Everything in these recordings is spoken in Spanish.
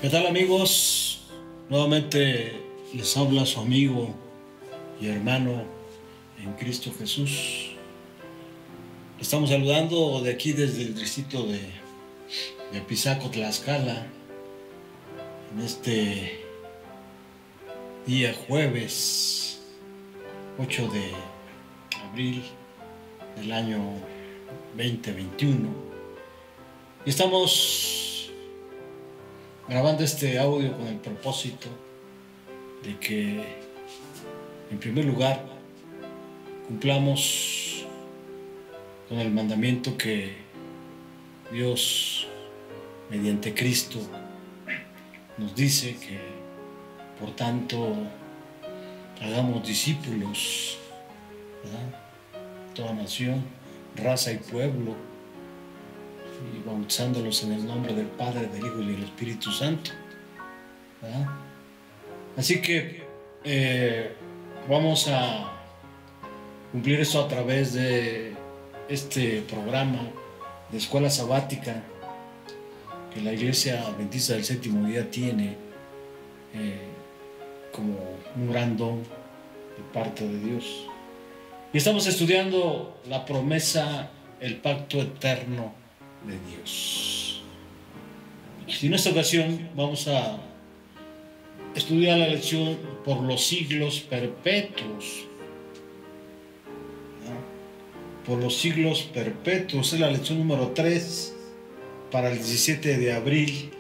¿Qué tal, amigos? Nuevamente les habla su amigo y hermano en Cristo Jesús. Estamos saludando de aquí desde el distrito de Pisaco, Tlaxcala, en este día jueves 8 de abril del año 2021. Y estamos grabando este audio con el propósito de que, en primer lugar, cumplamos con el mandamiento que Dios, mediante Cristo, nos dice que, por tanto, hagamos discípulos, ¿verdad? Toda nación, raza y pueblo, y bautizándolos en el nombre del Padre, del Hijo y del Espíritu Santo, ¿verdad? Así que vamos a cumplir eso a través de este programa de escuela sabática que la Iglesia Adventista del Séptimo Día tiene como un gran don de parte de Dios. Y estamos estudiando la promesa, el pacto eterno de Dios. Y en esta ocasión vamos a estudiar la lección por los siglos perpetuos. Por los siglos perpetuos. Es la lección número 3 para el 17 de abril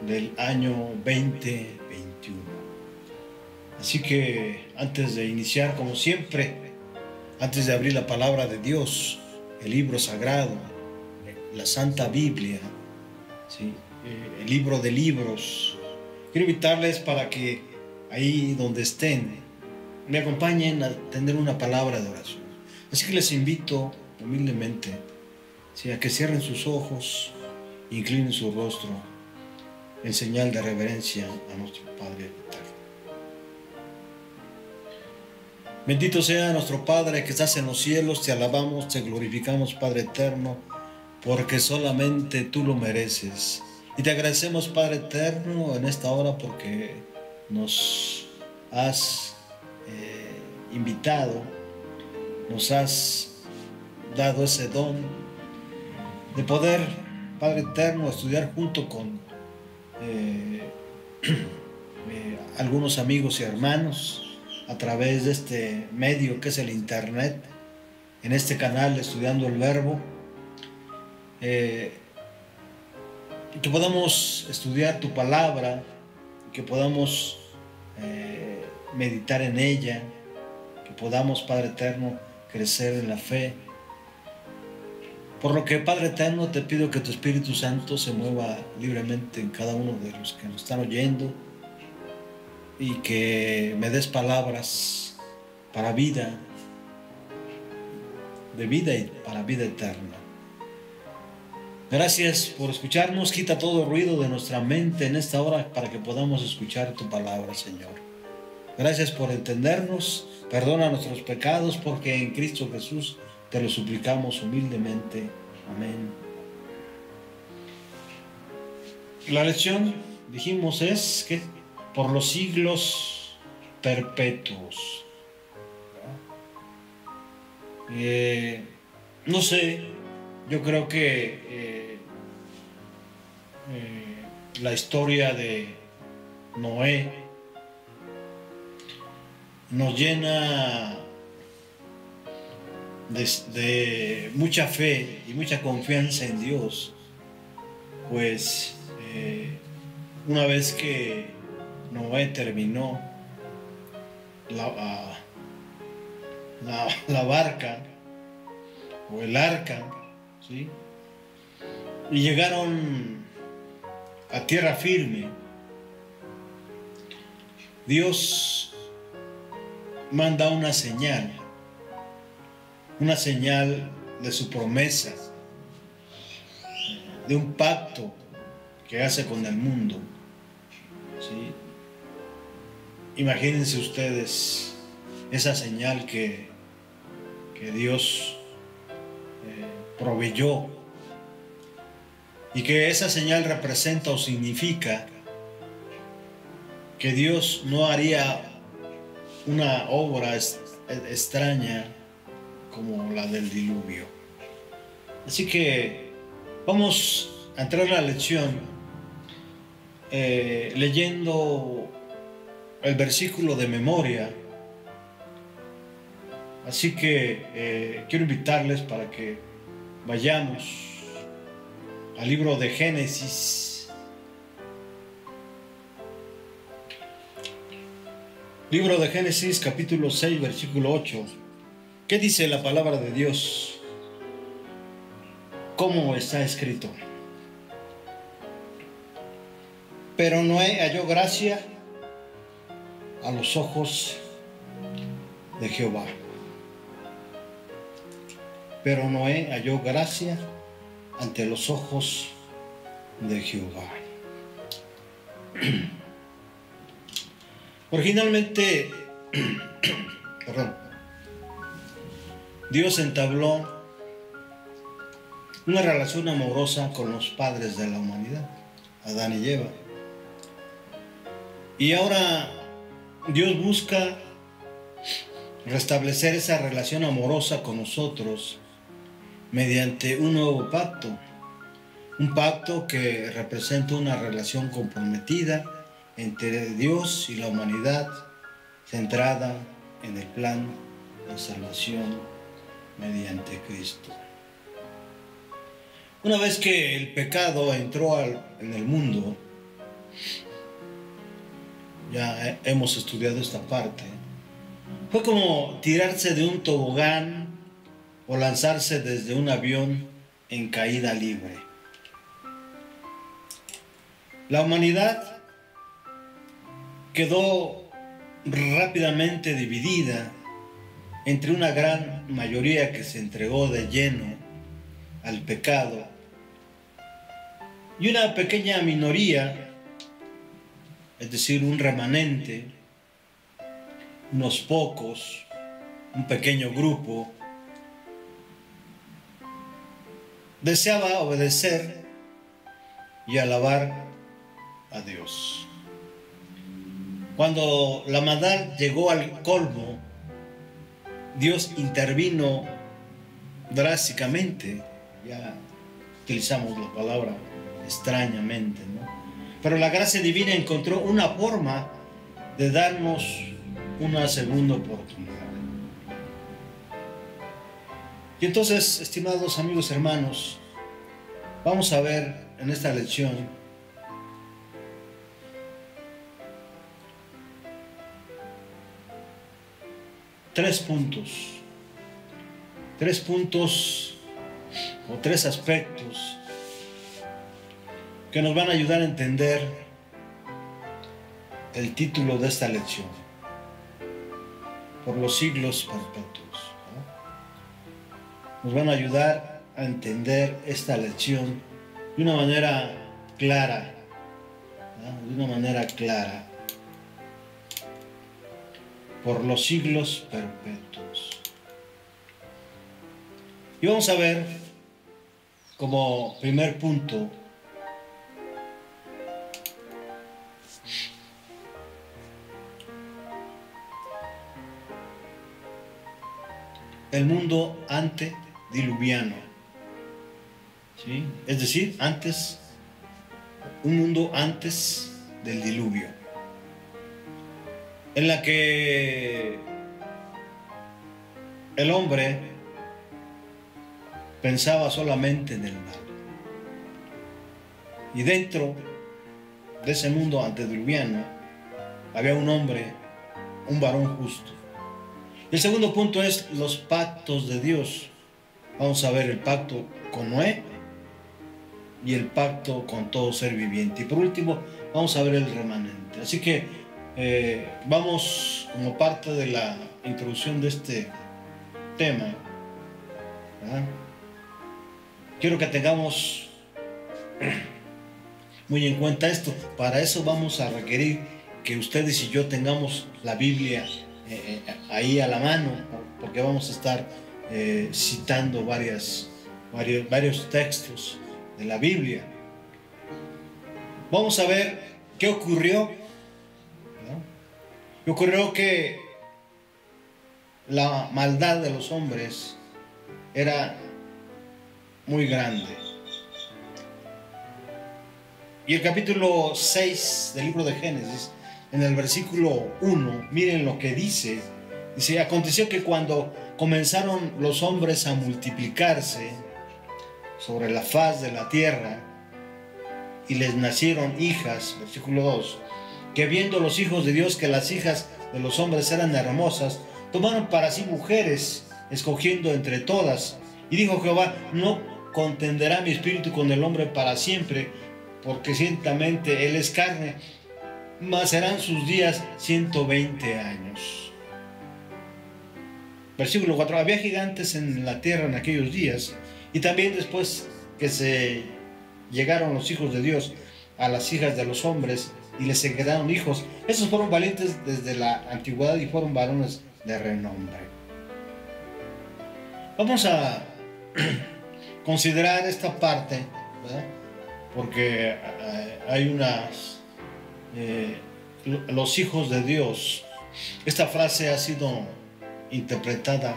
del año 2021. Así que antes de iniciar, como siempre, antes de abrir la palabra de Dios, el libro sagrado, la Santa Biblia, ¿sí? El libro de libros, quiero invitarles para que ahí donde estén me acompañen a tener una palabra de oración. Así que les invito humildemente, ¿sí?, a que cierren sus ojos, inclinen su rostro en señal de reverencia a nuestro Padre eterno. Bendito sea nuestro Padre que estás en los cielos, te alabamos, te glorificamos, Padre eterno, porque solamente tú lo mereces. Y te agradecemos, Padre eterno, en esta hora porque nos has invitado, nos has dado ese don de poder, Padre eterno, estudiar junto con algunos amigos y hermanos a través de este medio que es el internet, en este canal Estudiando el Verbo, que podamos estudiar tu palabra, que podamos meditar en ella, que podamos, Padre eterno, crecer en la fe. Por lo que, Padre eterno, te pido que tu Espíritu Santo se mueva libremente en cada uno de los que nos están oyendo y que me des palabras para vida, de vida y para vida eterna. Gracias por escucharnos. Quita todo ruido de nuestra mente en esta hora para que podamos escuchar tu palabra, Señor. Gracias por entendernos. Perdona nuestros pecados, porque en Cristo Jesús te lo suplicamos humildemente. Amén. La lección, dijimos, es que por los siglos perpetuos. No sé, yo creo que la historia de Noé nos llena de mucha fe y mucha confianza en Dios, pues una vez que Noé terminó la barca o el arca, ¿sí?, y llegaron a tierra firme, Dios manda una señal de su promesa, de un pacto que hace con el mundo, ¿sí? Imagínense ustedes esa señal que Dios proveyó y que esa señal representa o significa que Dios no haría una obra extraña como la del diluvio. Así que vamos a entrar a la lección leyendo el versículo de memoria. Así que quiero invitarles para que vayamos al libro de Génesis. Libro de Génesis, capítulo 6, versículo 8. ¿Qué dice la palabra de Dios? ¿Cómo está escrito? Pero Noé halló gracia a los ojos de Jehová. Pero Noé halló gracia ante los ojos de Jehová. Originalmente, Dios entabló una relación amorosa con los padres de la humanidad, Adán y Eva. Y ahora Dios busca restablecer esa relación amorosa con nosotros mediante un nuevo pacto. Un pacto que representa una relación comprometida entre Dios y la humanidad, centrada en el plan de salvación mediante Cristo. Una vez que el pecado entró en el mundo, ya hemos estudiado esta parte, fue como tirarse de un tobogán o lanzarse desde un avión en caída libre. La humanidad quedó rápidamente dividida entre una gran mayoría que se entregó de lleno al pecado y una pequeña minoría, es decir, un remanente, unos pocos, un pequeño grupo, deseaba obedecer y alabar a Dios. Cuando la maldad llegó al colmo, Dios intervino drásticamente. Ya utilizamos la palabra extrañamente, ¿no? Pero la gracia divina encontró una forma de darnos una segunda oportunidad. Y entonces, estimados amigos hermanos, vamos a ver en esta lección tres puntos o tres aspectos que nos van a ayudar a entender el título de esta lección: por los siglos perpetuos, ¿no? Nos van a ayudar a entender esta lección de una manera clara, ¿no? De una manera clara. Por los siglos perpetuos. Y vamos a ver como primer punto el mundo antediluviano, ¿sí? Es decir, un mundo antes del diluvio, en la que el hombre pensaba solamente en el mal. Y dentro de ese mundo antediluviano había un hombre, un varón justo. Y el segundo punto es los pactos de Dios. Vamos a ver el pacto con Noé y el pacto con todo ser viviente. Y por último, vamos a ver el remanente. Así que vamos, como parte de la introducción de este tema, ¿verdad? Quiero que tengamos muy en cuenta esto. Para eso vamos a requerir que ustedes y yo tengamos la Biblia ahí a la mano, porque vamos a estar citando varios textos de la Biblia. Vamos a ver qué ocurrió, ¿no? ¿Qué ocurrió? Que la maldad de los hombres era muy grande. Y el capítulo 6 del libro de Génesis, en el versículo 1, miren lo que dice. Dice: aconteció que cuando comenzaron los hombres a multiplicarse sobre la faz de la tierra, y les nacieron hijas, versículo 2, que viendo los hijos de Dios que las hijas de los hombres eran hermosas, tomaron para sí mujeres, escogiendo entre todas. Y dijo Jehová: no contenderá mi espíritu con el hombre para siempre, porque ciertamente él es carne, mas serán sus días 120 años. Versículo 4: había gigantes en la tierra en aquellos días, y también después que se llegaron los hijos de Dios a las hijas de los hombres, y les quedaron hijos. Esos fueron valientes desde la antigüedad y fueron varones de renombre. Vamos a considerar esta parte, ¿verdad? Porque hay unas los hijos de Dios. Esta frase ha sido interpretada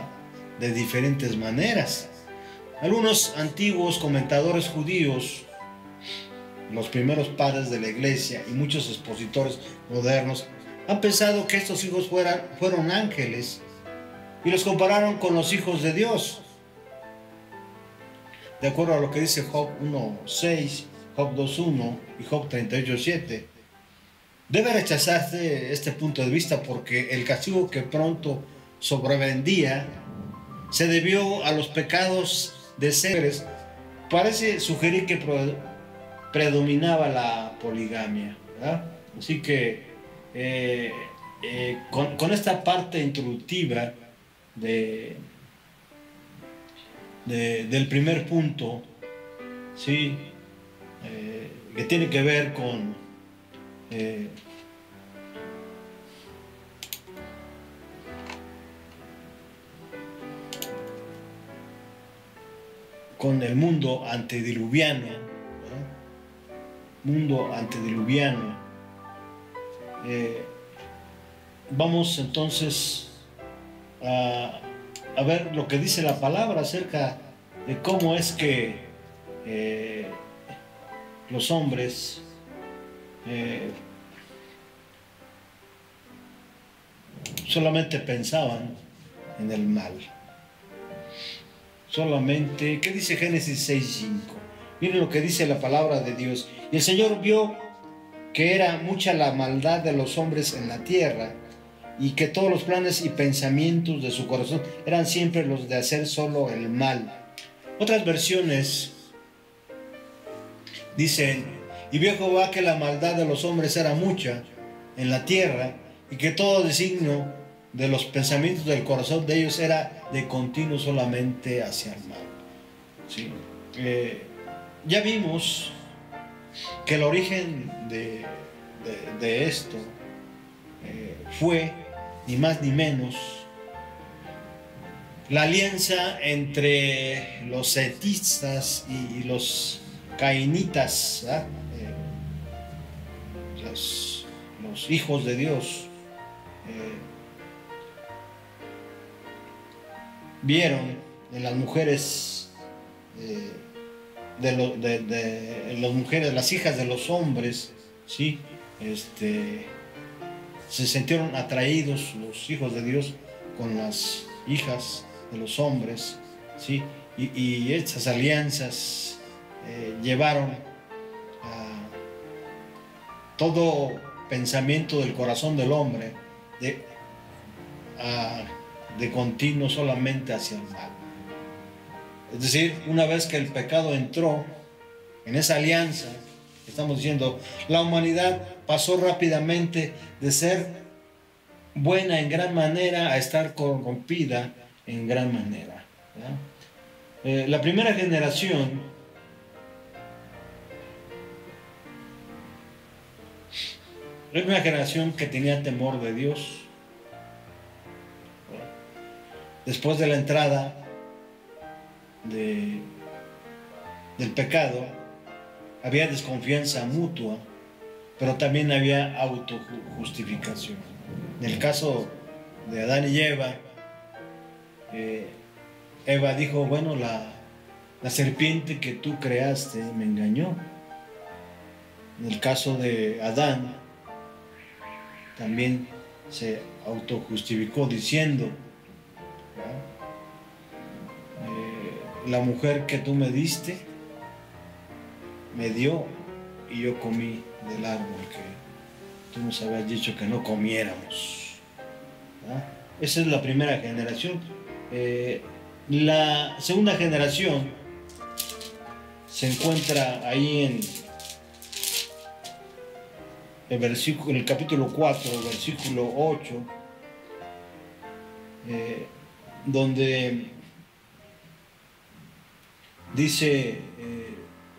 de diferentes maneras. Algunos antiguos comentadores judíos, los primeros padres de la iglesia y muchos expositores modernos han pensado que estos hijos fueron ángeles y los compararon con los hijos de Dios. De acuerdo a lo que dice Job 1:6, Job 2:1 y Job 38:7. Debe rechazarse este punto de vista, porque el castigo que pronto sobrevendría se debió a los pecados de seres. Parece sugerir que predominaba la poligamia, ¿verdad? Así que con esta parte introductiva del primer punto, ¿sí? Que tiene que ver con el mundo antediluviano, ¿verdad? Mundo antediluviano. Vamos entonces a ver lo que dice la palabra acerca de cómo es que los hombres solamente pensaban en el mal. Solamente, ¿qué dice Génesis 6:5? Miren lo que dice la palabra de Dios. Y el Señor vio que era mucha la maldad de los hombres en la tierra, y que todos los planes y pensamientos de su corazón eran siempre los de hacer solo el mal. Otras versiones dicen: y vio Jehová que la maldad de los hombres era mucha en la tierra, y que todo designio de los pensamientos del corazón de ellos era de continuo solamente hacia el mal. ¿Sí? Ya vimos que el origen de esto fue ni más ni menos la alianza entre los setistas y los cainitas, los hijos de Dios. Vieron en las mujeres las mujeres, las hijas de los hombres, ¿sí? Se sintieron atraídos los hijos de Dios con las hijas de los hombres, ¿sí? Y estas alianzas llevaron a todo pensamiento del corazón del hombre de continuo solamente hacia el mal. Es decir, una vez que el pecado entró en esa alianza, estamos diciendo, la humanidad pasó rápidamente de ser buena en gran manera a estar corrompida en gran manera, ¿verdad? La primera generación era una generación que tenía temor de Dios. Después de la entrada del pecado, había desconfianza mutua pero también había autojustificación. En el caso de Adán y Eva, Eva dijo, bueno, la serpiente que tú creaste me engañó. En el caso de Adán, también se autojustificó diciendo, la mujer que tú me diste, me dio y yo comí del árbol que tú nos habías dicho que no comiéramos. Esa es la primera generación. La segunda generación se encuentra ahí en el capítulo 4, versículo 8, donde dice,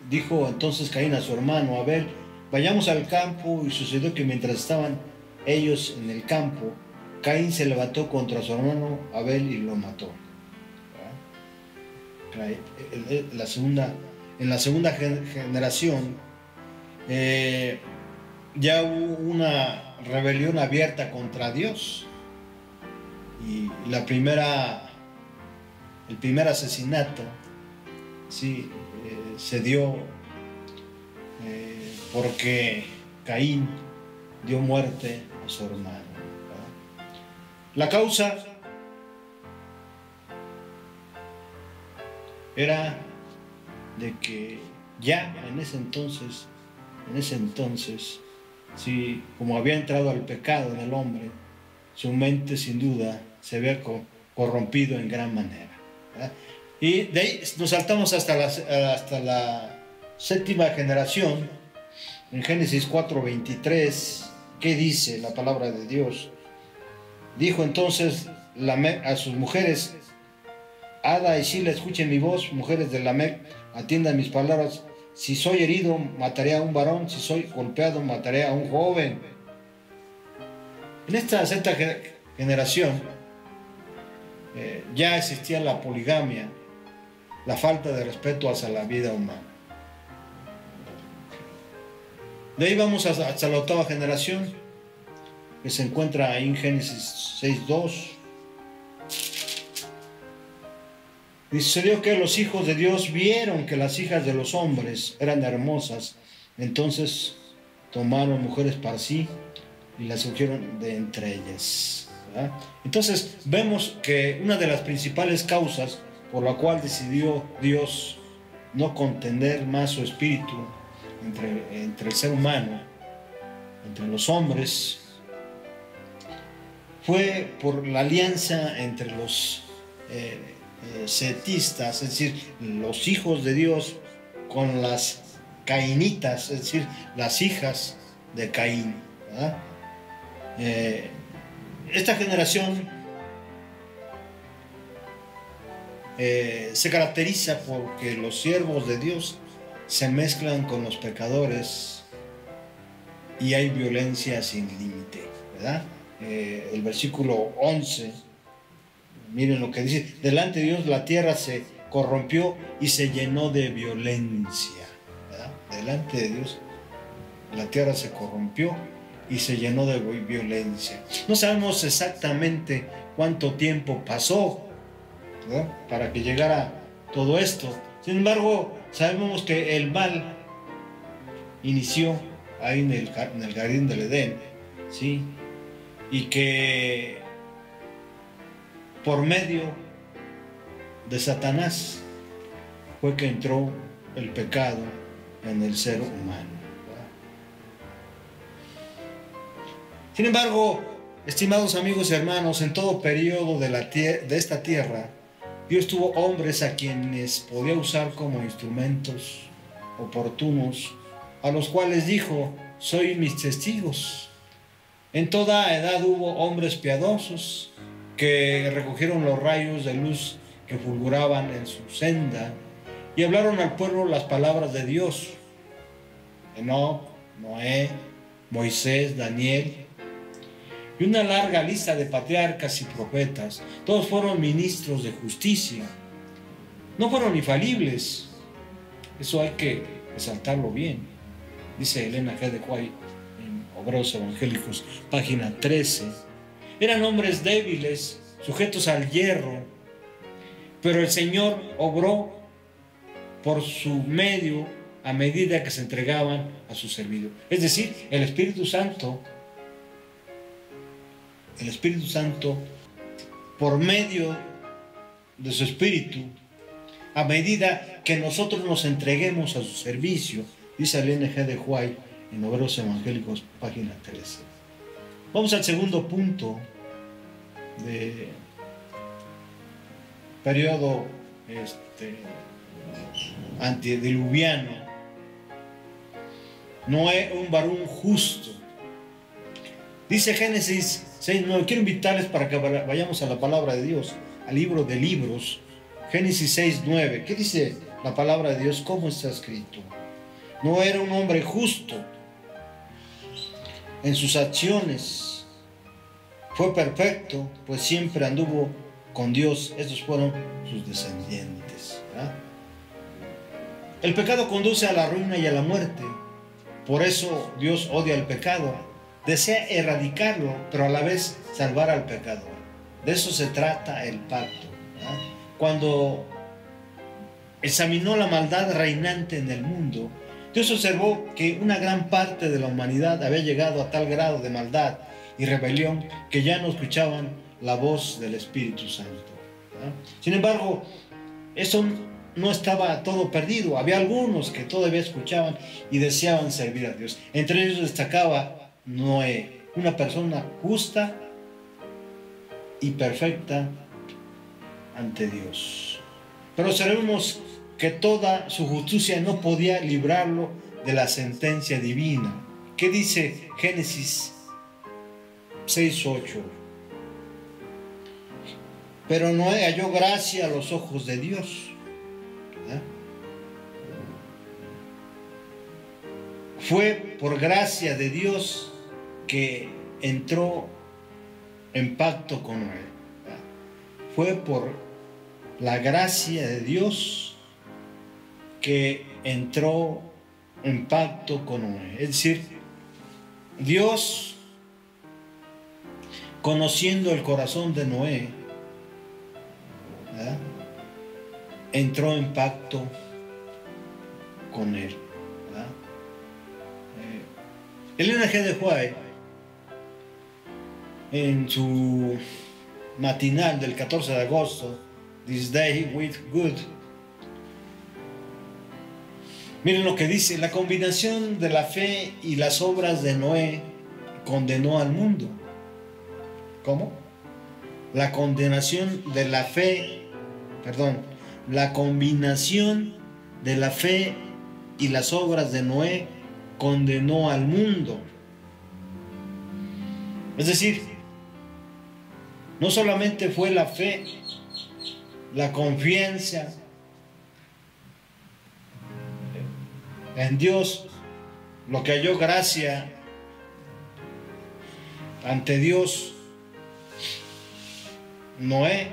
dijo entonces Caín a su hermano Abel, vayamos al campo, y sucedió que mientras estaban ellos en el campo, Caín se levantó contra su hermano Abel y lo mató. En la segunda generación ya hubo una rebelión abierta contra Dios, y el primer asesinato se dio porque Caín dio muerte a su hermano. La causa era de que ya en ese entonces, como había entrado al pecado en el hombre, su mente sin duda se había corrompido en gran manera, ¿verdad? Y de ahí nos saltamos hasta la séptima generación, en Génesis 4:23, ¿qué dice la palabra de Dios? Dijo entonces a sus mujeres, Ada y Sila, escuchen mi voz, mujeres de Lamec, atiendan mis palabras. Si soy herido, mataré a un varón, si soy golpeado, mataré a un joven. En esta sexta generación ya existía la poligamia, la falta de respeto hacia la vida humana. De ahí vamos hasta la octava generación, que se encuentra ahí en Génesis 6:2. Y sucedió que los hijos de Dios vieron que las hijas de los hombres eran hermosas, entonces tomaron mujeres para sí y las escogieron de entre ellas, ¿verdad? Entonces vemos que una de las principales causas por la cual decidió Dios no contener más su espíritu entre el ser humano, entre los hombres, fue por la alianza entre los setistas, es decir, los hijos de Dios, con las cainitas, es decir, las hijas de Caín, ¿verdad? Esta generación se caracteriza porque los siervos de Dios se mezclan con los pecadores y hay violencia sin límite, ¿verdad? El versículo 11, miren lo que dice: delante de Dios la tierra se corrompió y se llenó de violencia, ¿verdad? Delante de Dios la tierra se corrompió y se llenó de violencia. No sabemos exactamente cuánto tiempo pasó, ¿verdad?, para que llegara todo esto. Sin embargo, sabemos que el mal inició ahí en el jardín del Edén, ¿sí? Y que por medio de Satanás fue que entró el pecado en el ser humano. Sin embargo, estimados amigos y hermanos, en todo periodo de esta tierra, Dios tuvo hombres a quienes podía usar como instrumentos oportunos, a los cuales dijo: soy mis testigos. En toda edad hubo hombres piadosos que recogieron los rayos de luz que fulguraban en su senda y hablaron al pueblo las palabras de Dios. Enoc, Noé, Moisés, Daniel y una larga lista de patriarcas y profetas. Todos fueron ministros de justicia. No fueron infalibles. Eso hay que resaltarlo bien. Dice Elena G. de White Obreros Evangélicos, página 13. Eran hombres débiles, sujetos al hierro, pero el Señor obró por su medio a medida que se entregaban a su servicio. Es decir, el Espíritu Santo, por medio de su Espíritu, a medida que nosotros nos entreguemos a su servicio, dice el N.G. de White en Obreros Evangélicos, página 13. Vamos al segundo punto de periodo antediluviano. Noé, un varón justo. Dice Génesis 6:9. Quiero invitarles para que vayamos a la palabra de Dios, al libro de libros, Génesis 6:9. ¿Qué dice la palabra de Dios? ¿Cómo está escrito? Noé era un hombre justo en sus acciones. Fue perfecto, pues siempre anduvo con Dios. Estos fueron sus descendientes, ¿verdad? El pecado conduce a la ruina y a la muerte. Por eso Dios odia el pecado. Desea erradicarlo, pero a la vez salvar al pecador. De eso se trata el pacto, ¿verdad? Cuando examinó la maldad reinante en el mundo, Dios observó que una gran parte de la humanidad había llegado a tal grado de maldad y rebelión que ya no escuchaban la voz del Espíritu Santo, ¿verdad? Sin embargo, eso no estaba todo perdido. Había algunos que todavía escuchaban y deseaban servir a Dios. Entre ellos destacaba Noé, una persona justa y perfecta ante Dios. Pero observemos que toda su justicia no podía librarlo de la sentencia divina. ¿Qué dice Génesis 6:8? Pero Noé halló gracia a los ojos de Dios, ¿verdad? Fue por gracia de Dios que entró en pacto con Noé, ¿verdad? Fue por la gracia de Dios que entró en pacto con Noé. Es decir, Dios, conociendo el corazón de Noé, ¿verdad?, entró en pacto con él, ¿verdad? El N.G. de White, en su matinal del 14 de agosto, This Day with Good, miren lo que dice: la combinación de la fe y las obras de Noé condenó al mundo. ¿Cómo? La combinación de la fe y las obras de Noé condenó al mundo. Es decir, no solamente fue la fe, la confianza en Dios lo que halló gracia ante Dios Noé,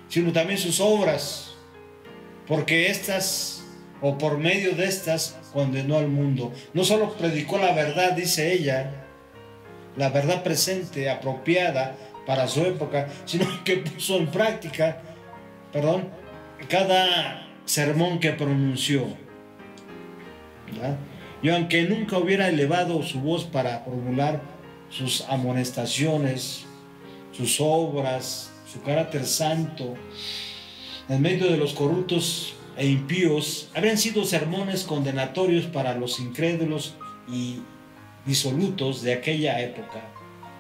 sino también sus obras, porque estas, o por medio de estas, condenó al mundo. No solo predicó la verdad, dice ella, la verdad presente, apropiada para su época, sino que puso en práctica, cada sermón que pronunció, ¿verdad? Y aunque nunca hubiera elevado su voz para formular sus amonestaciones, sus obras, su carácter santo, en medio de los corruptos e impíos, habrían sido sermones condenatorios para los incrédulos y disolutos de aquella época.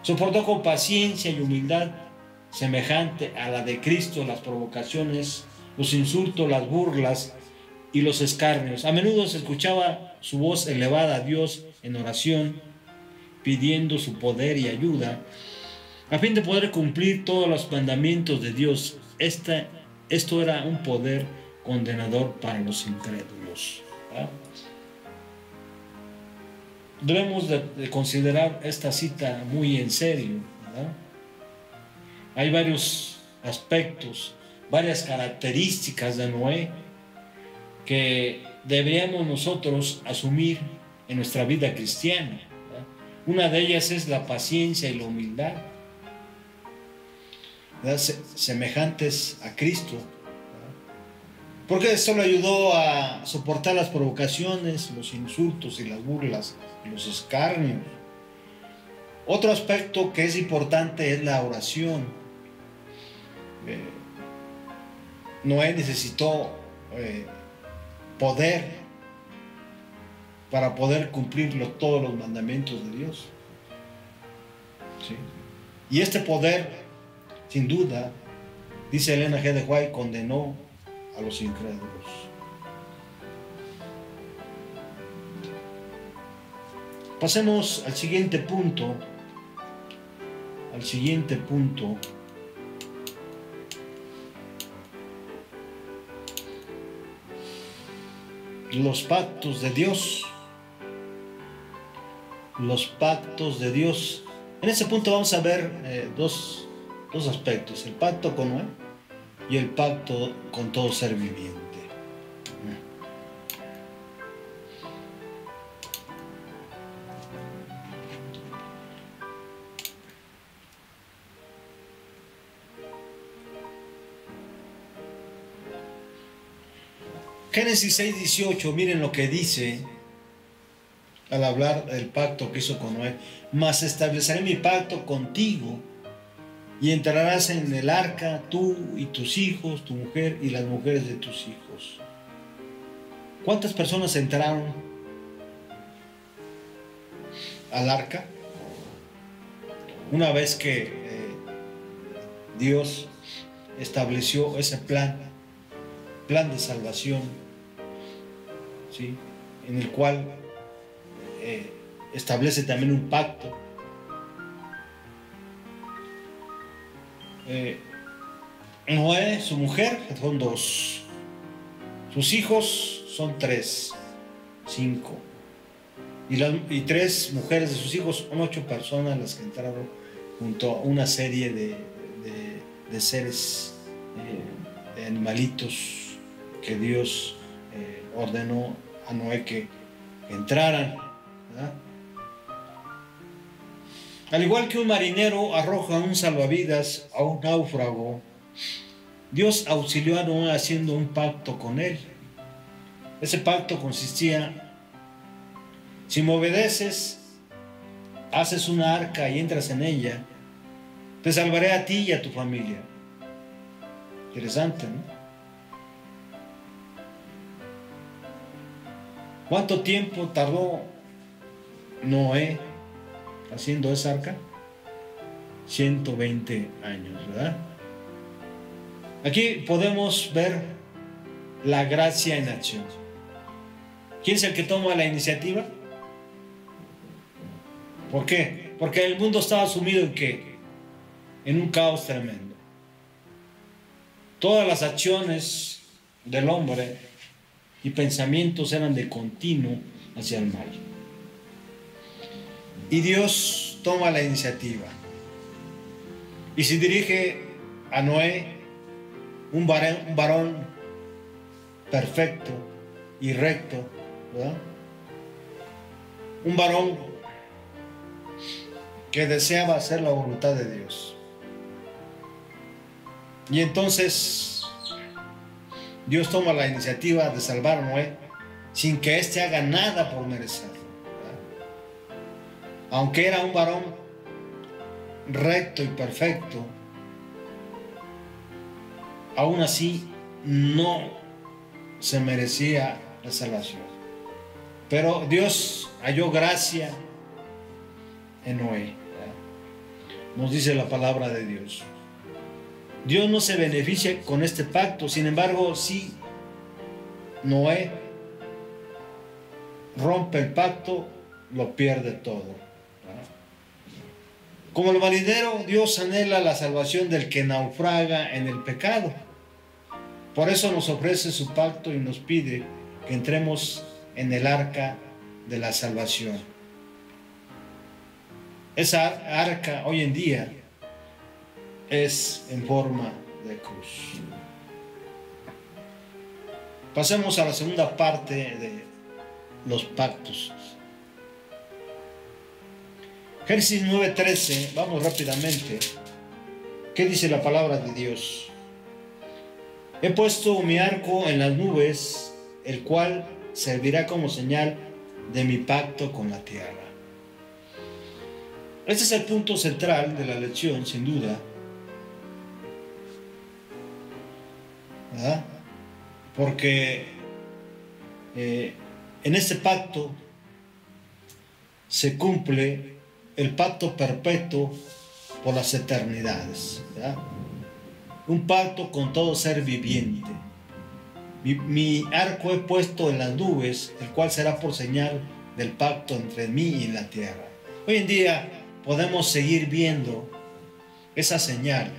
Soportó con paciencia y humildad semejante a la de Cristo las provocaciones, los insultos, las burlas y los escarnios. A menudo se escuchaba su voz elevada a Dios en oración, pidiendo su poder y ayuda a fin de poder cumplir todos los mandamientos de Dios. Esto era un poder condenador para los incrédulos, ¿verdad? Debemos de considerar esta cita muy en serio, ¿verdad? Hay varios aspectos, varias características de Noé que deberíamos nosotros asumir en nuestra vida cristiana, ¿verdad? Una de ellas es la paciencia y la humildad, ¿verdad? Semejantes a Cristo, porque esto le ayudó a soportar las provocaciones, los insultos y las burlas, los escarnios. Otro aspecto que es importante es la oración. Noé necesitó poder para poder cumplir todos los mandamientos de Dios. ¿Sí? Y este poder, sin duda, dice Elena G. de White, condenó a los incrédulos. Pasemos al siguiente punto. Los pactos de Dios. Los pactos de Dios. En ese punto vamos a ver dos aspectos: el pacto con Noé y el pacto con todo ser viviente. Génesis 6:18, miren lo que dice al hablar del pacto que hizo con Noé. Mas estableceré mi pacto contigo y entrarás en el arca tú y tus hijos, tu mujer y las mujeres de tus hijos. ¿Cuántas personas entraron al arca? Una vez que Dios estableció ese plan de salvación, ¿sí? En el cual establece también un pacto. Noé, su mujer, son 2. Sus hijos son 3, 5. Y 3 mujeres de sus hijos, son 8 personas las que entraron junto a una serie de seres, de animalitos que Dios ordenó a Noé que entraran, ¿verdad? Al igual que un marinero arroja un salvavidas a un náufrago, Dios auxilió a Noé haciendo un pacto con él. Ese pacto consistía: si me obedeces, haces una arca y entras en ella, te salvaré a ti y a tu familia. Interesante, ¿no? ¿Cuánto tiempo tardó Noé haciendo esa arca? 120 años, ¿verdad? Aquí podemos ver la gracia en acción. ¿Quién es el que toma la iniciativa? ¿Por qué? Porque el mundo estaba sumido en ¿qué? En un caos tremendo. Todas las acciones del hombre y pensamientos eran de continuo hacia el mal. Y Dios toma la iniciativa y se dirige a Noé, un varón perfecto y recto, ¿verdad? Un varón que deseaba hacer la voluntad de Dios. Y entonces Dios toma la iniciativa de salvar a Noé sin que éste haga nada por merecerlo, ¿verdad? Aunque era un varón recto y perfecto, aún así no se merecía la salvación. Pero Dios halló gracia en Noé, ¿verdad? Nos dice la palabra de Dios. Dios no se beneficia con este pacto, sin embargo, si Noé rompe el pacto, lo pierde todo, ¿verdad? Como el marinero, Dios anhela la salvación del que naufraga en el pecado. Por eso nos ofrece su pacto y nos pide que entremos en el arca de la salvación. Esa arca hoy en día es en forma de cruz. Pasemos a la segunda parte de los pactos. Génesis 9:13, vamos rápidamente. ¿Qué dice la palabra de Dios? He puesto mi arco en las nubes, el cual servirá como señal de mi pacto con la tierra. Este es el punto central de la lección, sin duda. ¿Verdad? Porque en este pacto se cumple el pacto perpetuo por las eternidades, ¿verdad? Un pacto con todo ser viviente. Mi arco he puesto en las nubes, el cual será por señal del pacto entre mí y la tierra. Hoy en día podemos seguir viendo esa señal,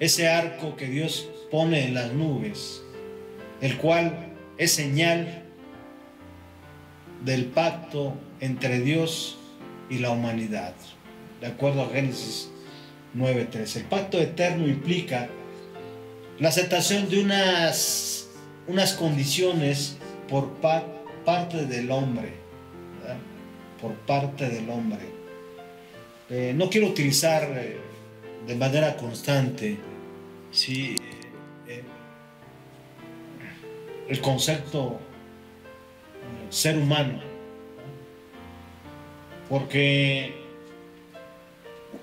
ese arco que Dios pone en las nubes, el cual es señal del pacto entre Dios y la humanidad, de acuerdo a Génesis 9:3. El pacto eterno implica la aceptación de unas condiciones por parte del hombre, ¿verdad? Por parte del hombre. No quiero utilizar de manera constante, ¿sí? El concepto ser humano, porque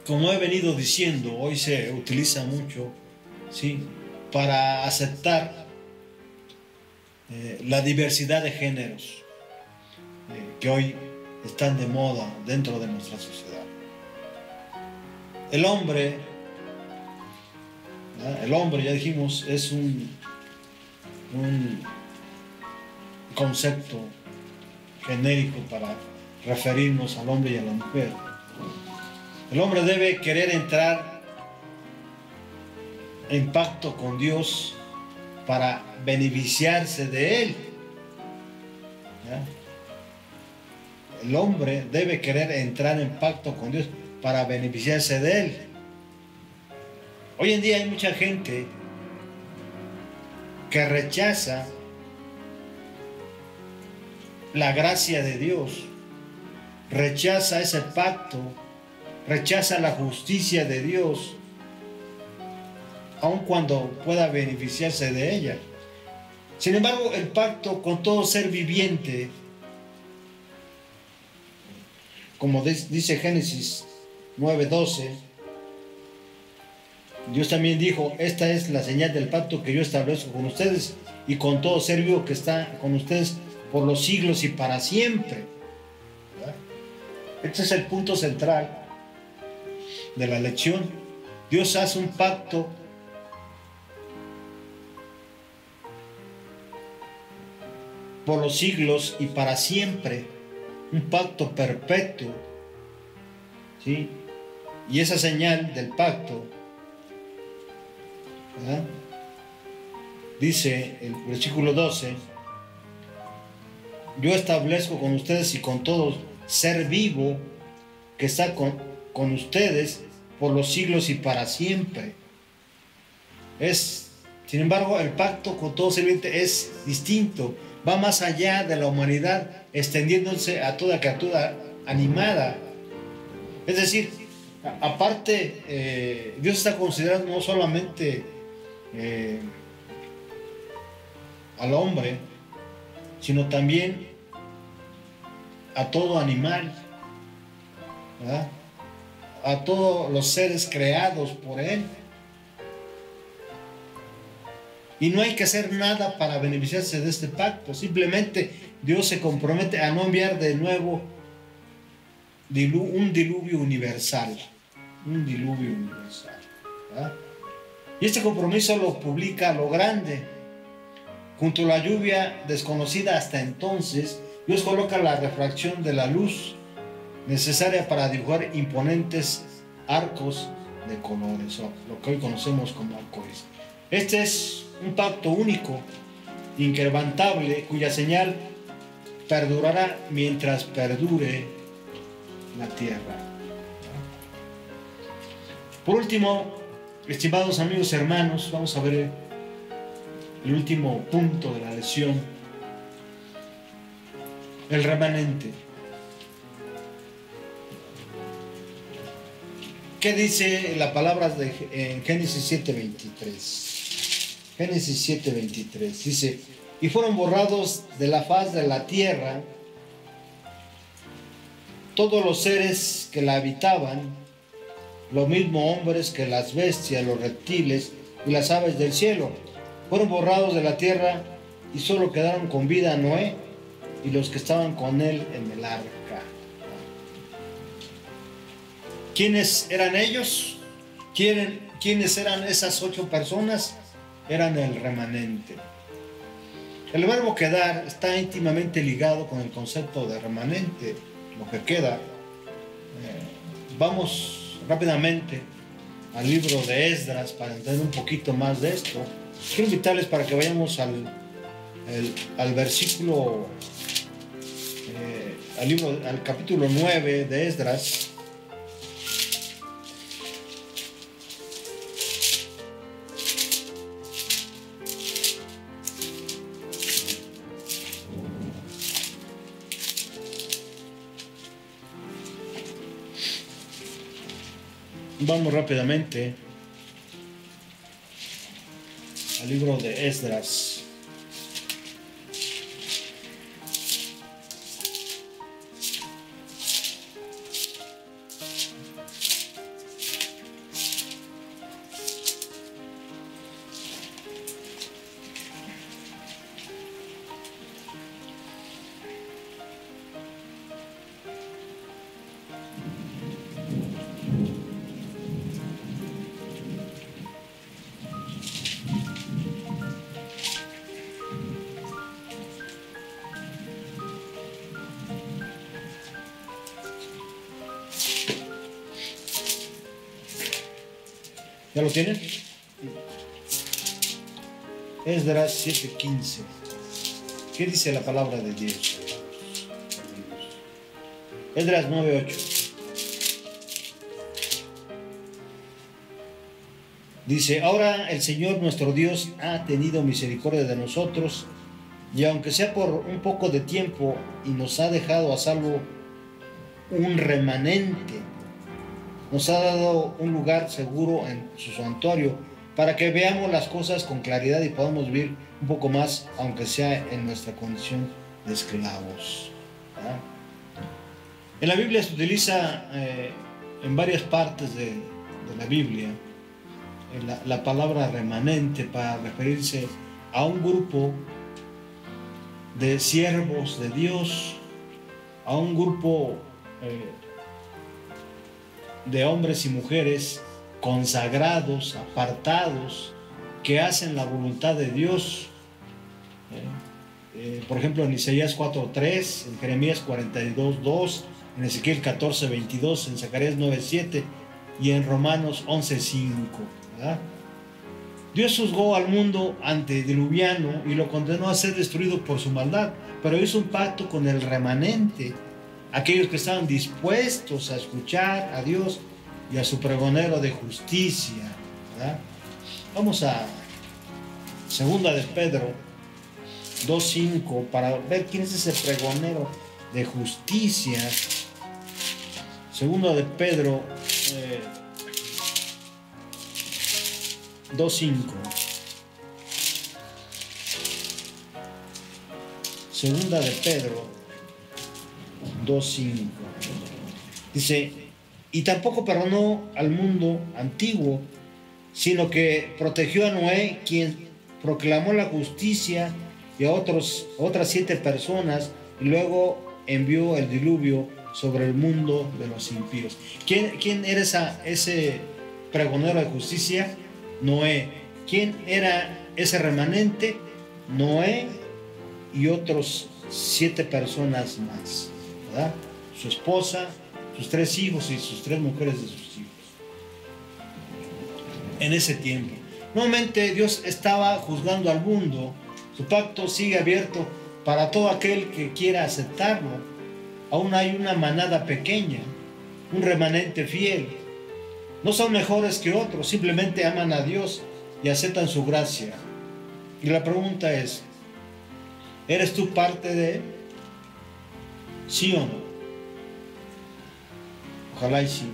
como he venido diciendo, hoy se utiliza mucho, ¿sí?, para aceptar la diversidad de géneros que hoy están de moda dentro de nuestra sociedad. El hombre, ya dijimos, es un concepto genérico para referirnos al hombre y a la mujer. El hombre debe querer entrar en pacto con Dios para beneficiarse de Él. ¿Ya? El hombre debe querer entrar en pacto con Dios para beneficiarse de Él. Hoy en día hay mucha gente que rechaza la gracia de Dios, rechaza ese pacto, rechaza la justicia de Dios, aun cuando pueda beneficiarse de ella. Sin embargo, el pacto con todo ser viviente, como dice Génesis 9:12, Dios también dijo: esta es la señal del pacto que yo establezco con ustedes y con todo ser vivo que está con ustedes por los siglos y para siempre. ¿Verdad? Este es el punto central de la lección. Dios hace un pacto por los siglos y para siempre, un pacto perpetuo, ¿sí? Y esa señal del pacto, ¿verdad?, dice el versículo 12: yo establezco con ustedes y con todo ser vivo que está con ustedes por los siglos y para siempre. Sin embargo, el pacto con todo ser viviente es distinto, va más allá de la humanidad, extendiéndose a toda criatura animada. Es decir, aparte, Dios está considerando no solamente al hombre, sino también a todo animal, ¿verdad?, a todos los seres creados por Él. Y no hay que hacer nada para beneficiarse de este pacto. Simplemente Dios se compromete a no enviar de nuevo un diluvio universal. Un diluvio universal, ¿verdad? Y este compromiso lo publica a lo grande. Junto a la lluvia desconocida hasta entonces, Dios coloca la refracción de la luz necesaria para dibujar imponentes arcos de colores, o lo que hoy conocemos como arcoíris. Este es un pacto único, inquebrantable, cuya señal perdurará mientras perdure la tierra. Por último, estimados amigos y hermanos, vamos a ver el último punto de la lección: el remanente. ¿Qué dice la palabra en Génesis 7:23? Génesis 7:23 dice: y fueron borrados de la faz de la tierra todos los seres que la habitaban, lo mismo hombres que las bestias, los reptiles y las aves del cielo. Fueron borrados de la tierra y solo quedaron con vida Noé y los que estaban con él en el arca. ¿Quiénes eran ellos? ¿Quiénes eran esas 8 personas? Eran el remanente. El verbo quedar está íntimamente ligado con el concepto de remanente, lo que queda. Vamos rápidamente al libro de Esdras para entender un poquito más de esto. Quiero invitarles para que vayamos al versículo, al capítulo 9 de Esdras. Vamos rápidamente al libro de Esdras. ¿Ya lo tienen? Esdras 7:15. ¿Qué dice la palabra de Dios? Esdras 9:8. Dice: ahora el Señor nuestro Dios ha tenido misericordia de nosotros, y aunque sea por un poco de tiempo, y nos ha dejado a salvo un remanente, nos ha dado un lugar seguro en su santuario para que veamos las cosas con claridad y podamos vivir un poco más, aunque sea en nuestra condición de esclavos. ¿Verdad? En la Biblia se utiliza en varias partes de la Biblia la palabra remanente para referirse a un grupo de siervos de Dios, a un grupo de hombres y mujeres consagrados, apartados, que hacen la voluntad de Dios. Por ejemplo, en Isaías 4:3, en Jeremías 42:2, en Ezequiel 14:22, en Zacarías 9:7 y en Romanos 11:5. Dios juzgó al mundo antediluviano y lo condenó a ser destruido por su maldad, pero hizo un pacto con el remanente, aquellos que estaban dispuestos a escuchar a Dios y a su pregonero de justicia. ¿Verdad? Vamos a 2 de Pedro 2:5 para ver quién es ese pregonero de justicia. 2 de Pedro 2:5. 2 de Pedro 2:5. Dice: y tampoco perdonó al mundo antiguo, sino que protegió a Noé, quien proclamó la justicia, y a otras 7 personas, y luego envió el diluvio sobre el mundo de los impíos. ¿Quién era ese pregonero de justicia? Noé. ¿Quién era ese remanente? Noé y otros 7 personas más, ¿verdad? Su esposa, sus 3 hijos y sus 3 mujeres de sus hijos. En ese tiempo, nuevamente Dios estaba juzgando al mundo. Su pacto sigue abierto para todo aquel que quiera aceptarlo. Aún hay una manada pequeña, un remanente fiel. No son mejores que otros, simplemente aman a Dios y aceptan su gracia. Y la pregunta es: ¿eres tú parte de él? ¿Sí o no? Ojalá y sí.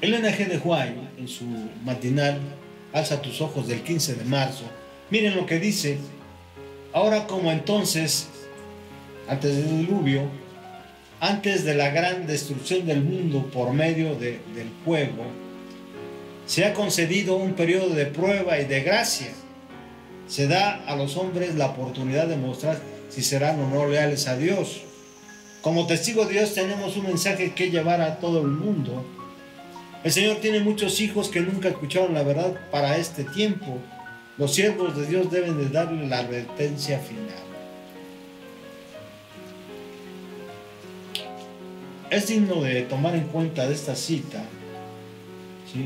Elena G. de White, en su matinal Alza tus ojos del 15 de marzo, miren lo que dice: ahora como entonces, antes del diluvio, antes de la gran destrucción del mundo por medio del fuego, se ha concedido un periodo de prueba y de gracia. Se da a los hombres la oportunidad de mostrar si serán o no leales a Dios. Como testigo de Dios tenemos un mensaje que llevar a todo el mundo. El Señor tiene muchos hijos que nunca escucharon la verdad para este tiempo. Los siervos de Dios deben de darle la advertencia final. Es digno de tomar en cuenta de esta cita, ¿sí?,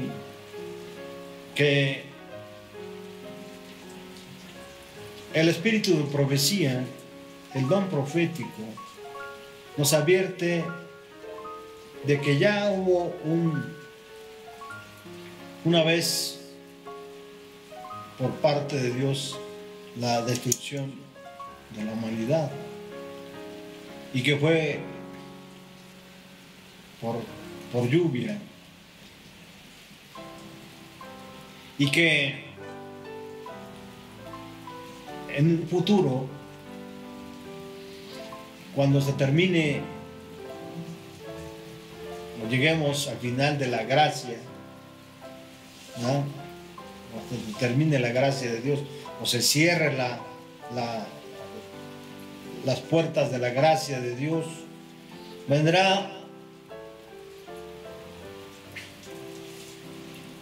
que el espíritu de profecía, el don profético, nos advierte de que ya hubo una vez por parte de Dios la destrucción de la humanidad, y que fue por lluvia, y que en un futuro, cuando se termine o lleguemos al final de la gracia, ¿no?, cuando se termine la gracia de Dios, o se cierre las puertas de la gracia de Dios, vendrá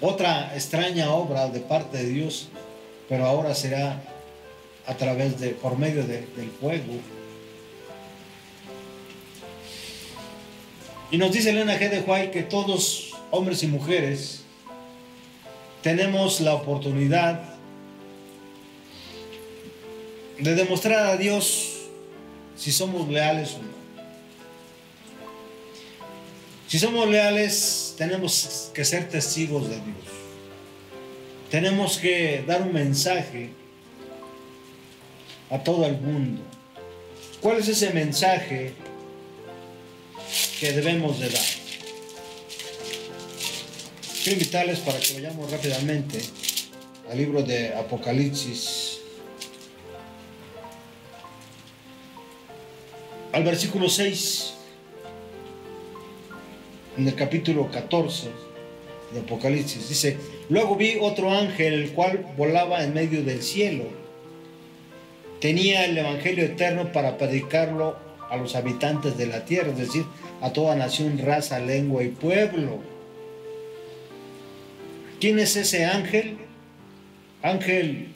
otra extraña obra de parte de Dios, pero ahora será por medio del fuego. Y nos dice Elena G. de White que todos, hombres y mujeres, tenemos la oportunidad de demostrar a Dios si somos leales o no. Si somos leales, tenemos que ser testigos de Dios. Tenemos que dar un mensaje a todo el mundo. ¿Cuál es ese mensaje que debemos de dar? Quiero invitarles para que vayamos rápidamente al libro de Apocalipsis, al versículo 6, en el capítulo 14 de Apocalipsis. Dice: luego vi otro ángel, el cual volaba en medio del cielo. Tenía el evangelio eterno para predicarlo a los habitantes de la tierra, es decir, a toda nación, raza, lengua y pueblo. ¿Quién es ese ángel? Ángel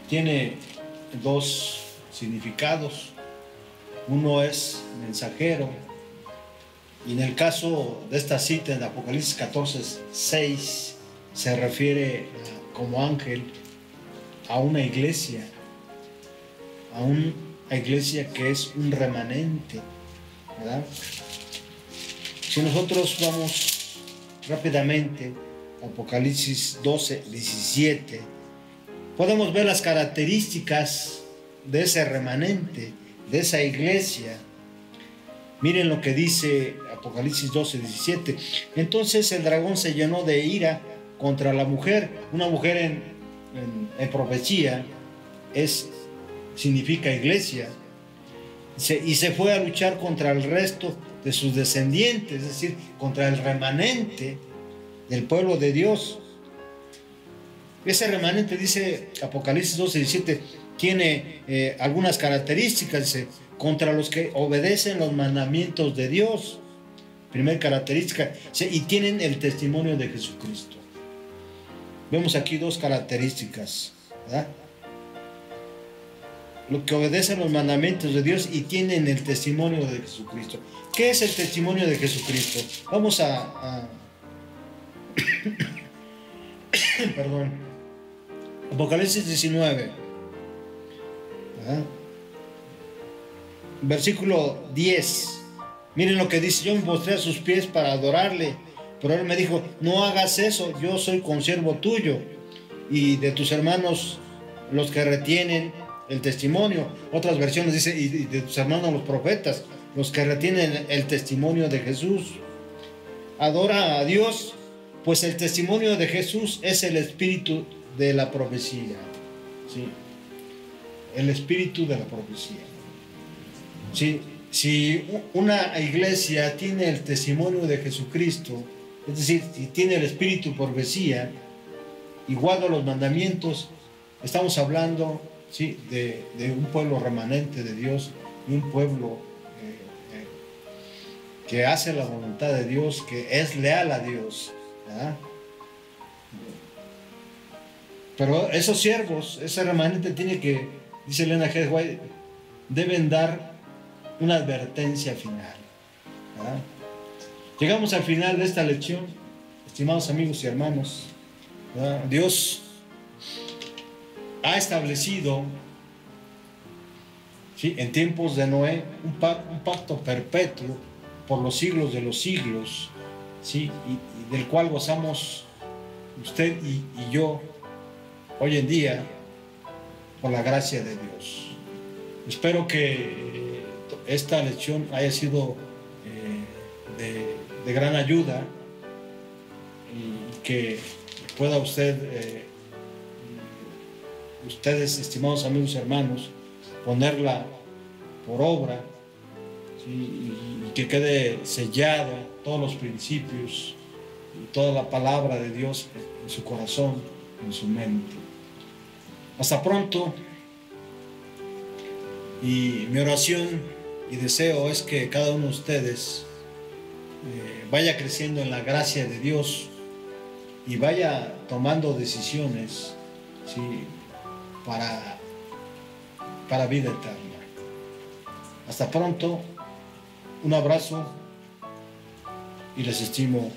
tiene dos significados. Uno es mensajero, y en el caso de esta cita en Apocalipsis 14:6 se refiere como ángel a una iglesia, que es un remanente, ¿verdad? Si nosotros vamos rápidamente a Apocalipsis 12:17, podemos ver las características de ese remanente, de esa iglesia. Miren lo que dice Apocalipsis 12:17. Entonces el dragón se llenó de ira contra la mujer. Una mujer en profecía significa iglesia. Y se fue a luchar contra el resto de sus descendientes, es decir, contra el remanente del pueblo de Dios. Ese remanente, dice Apocalipsis 12:17, tiene algunas características. Dice: contra los que obedecen los mandamientos de Dios. Primera característica. Y tienen el testimonio de Jesucristo. Vemos aquí dos características, ¿verdad? Los que obedecen los mandamientos de Dios y tienen el testimonio de Jesucristo. ¿Qué es el testimonio de Jesucristo? Vamos perdón. Apocalipsis 19, ¿verdad? Versículo 10. Miren lo que dice: yo me postré a sus pies para adorarle, pero él me dijo: no hagas eso, yo soy consiervo tuyo y de tus hermanos los que retienen el testimonio. Otras versiones dice: y de tus hermanos los profetas, los que retienen el testimonio de Jesús. adora a Dios, pues el testimonio de Jesús es el espíritu de la profecía. ¿Sí? El espíritu de la profecía. ¿Sí? Si una iglesia tiene el testimonio de Jesucristo, es decir, si tiene el espíritu de profecía y guarda los mandamientos, estamos hablando, ¿sí?, de un pueblo remanente de Dios, y un pueblo que hace la voluntad de Dios, que es leal a Dios, ¿verdad? Pero esos siervos, ese remanente tiene que, dice Elena G. White, deben dar una advertencia final, ¿verdad? Llegamos al final de esta lección, estimados amigos y hermanos, ¿verdad? Dios ha establecido, ¿sí?, en tiempos de Noé un pacto perpetuo por los siglos de los siglos, ¿sí?, y del cual gozamos usted y yo hoy en día por la gracia de Dios. Espero que esta lección haya sido de gran ayuda y que pueda usted, ustedes, estimados amigos y hermanos, ponerla por obra, ¿sí?, y que quede sellado todos los principios y toda la palabra de Dios en su corazón, en su mente. Hasta pronto, y mi oración y deseo es que cada uno de ustedes vaya creciendo en la gracia de Dios y vaya tomando decisiones, ¿sí?, para vida eterna. Hasta pronto, un abrazo y les estimo